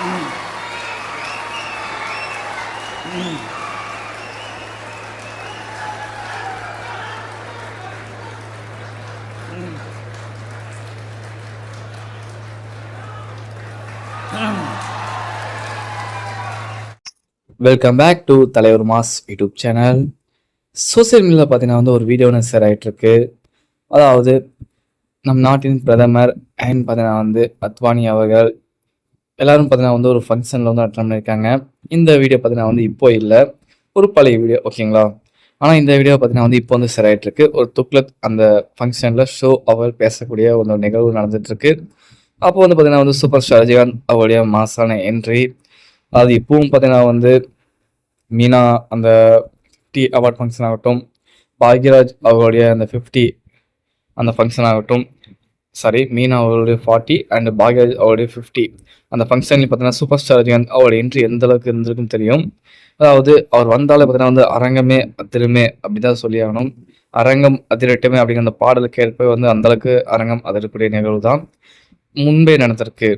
Welcome back to தலைவர் mass YouTube channel. Social மீடியாவில் பார்த்தீங்கன்னா ஒரு வீடியோ ஒன்று ஷேர் ஆகிட்டுருக்கு. அதாவது நம் நாட்டின் பிரதமர் அண்ட் பார்த்தீங்கன்னா அத்வானி அவர்கள் எல்லாரும் பார்த்தீங்கன்னா ஒரு ஃபங்க்ஷனில் அட்டன் பண்ணியிருக்காங்க. இந்த வீடியோ பார்த்தீங்கன்னா இப்போ இல்லை, ஒரு பழைய வீடியோ, ஓகேங்களா? ஆனால் இந்த வீடியோ பார்த்தீங்கன்னா இப்போ ஷேர் ஆகிட்டுருக்கு. ஒரு துக்ளக் அந்த ஃபங்க்ஷனில் ஷோ அவர் பேசக்கூடிய ஒரு நிகழ்வு நடந்துகிட்ருக்கு. அப்போ பார்த்தீங்கன்னா சூப்பர் ஸ்டார் ரஜினிகாந்த் அவருடைய மாசான என்ட்ரி. அது இப்பவும் பார்த்தீங்கன்னா மீனா அந்த 50 அவார்ட் ஃபங்க்ஷன் ஆகட்டும், பாக்யராஜ் அவருடைய அந்த 50 அந்த ஃபங்க்ஷன் ஆகட்டும், மீனா அவருடைய 40 அண்ட் பாக்யராஜ் அவருடைய 50 அந்த ஃபங்க்ஷன்லேயும் பார்த்தீங்கன்னா சூப்பர் ஸ்டார் ரஜினிகாந்த் அவருடைய என்ட்ரி எந்த அளவுக்கு இருந்திருக்குன்னு தெரியும். அதாவது அவர் வந்தாலே பார்த்தீங்கன்னா அரங்கமே அதிருமே அப்படிதான் சொல்லி ஆகணும். அரங்கம் அதிரட்டுமே அப்படிங்கிற அந்த பாடல் கேட்ப அந்தளவுக்கு அரங்கம் அதிரக்கூடிய நிகழ்வு தான் முன்பே நடந்திருக்கு.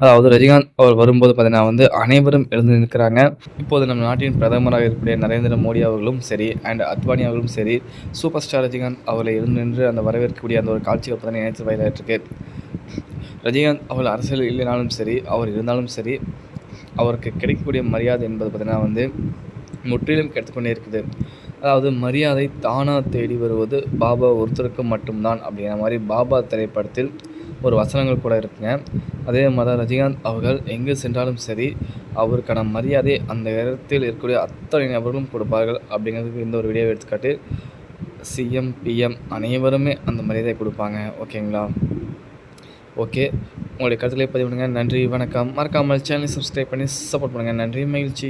அதாவது ரஜினிகாந்த் அவர் வரும்போது பார்த்தீங்கன்னா அனைவரும் எழுந்து நிற்கிறாங்க. இப்போது நம்ம நாட்டின் பிரதமராக இருக்கக்கூடிய நரேந்திர மோடி அவர்களும் சரி அண்ட் அத்வானி அவர்களும் சரி சூப்பர் ஸ்டார் ரஜினிகாந்த் அவர்களை எழுந்து நின்று அந்த வரவேற்கக்கூடிய அந்த ஒரு காட்சியை பார்த்தீங்கன்னா இணைத்து வயதாயிட்டிருக்கு. ரஜினிகாந்த் அவர்கள் அரசியல் இல்லைனாலும் சரி, அவர் இருந்தாலும் சரி, அவருக்கு கிடைக்கக்கூடிய மரியாதை என்பது பார்த்தீங்கன்னா முற்றிலும் கெடுத்துக்கொண்டே இருக்குது. அதாவது மரியாதை தானாக தேடி வருவது பாபா ஒருத்தருக்கு மட்டும்தான் அப்படிங்கிற மாதிரி பாபா திரைப்படத்தில் ஒரு வசனங்கள் கூட இருக்குங்க. அதே மாதிரி ரஜினிகாந்த் அவர்கள் எங்கே சென்றாலும் சரி, அவருக்கான மரியாதை அந்த இடத்தில் இருக்கக்கூடிய அத்தனை நபர்களும் கொடுப்பார்கள் அப்படிங்கிறதுக்கு இந்த ஒரு வீடியோ எடுத்துக்காட்டு. சிஎம், பிஎம் அனைவருமே அந்த மரியாதை கொடுப்பாங்க, ஓகேங்களா? ஓகே, உங்களுடைய கருத்துக்களை பதிவு பண்ணுங்கள். நன்றி, வணக்கம். மறக்காமல் சேனலை சப்ஸ்கிரைப் பண்ணி சப்போர்ட் பண்ணுங்கள். நன்றி, மகிழ்ச்சி.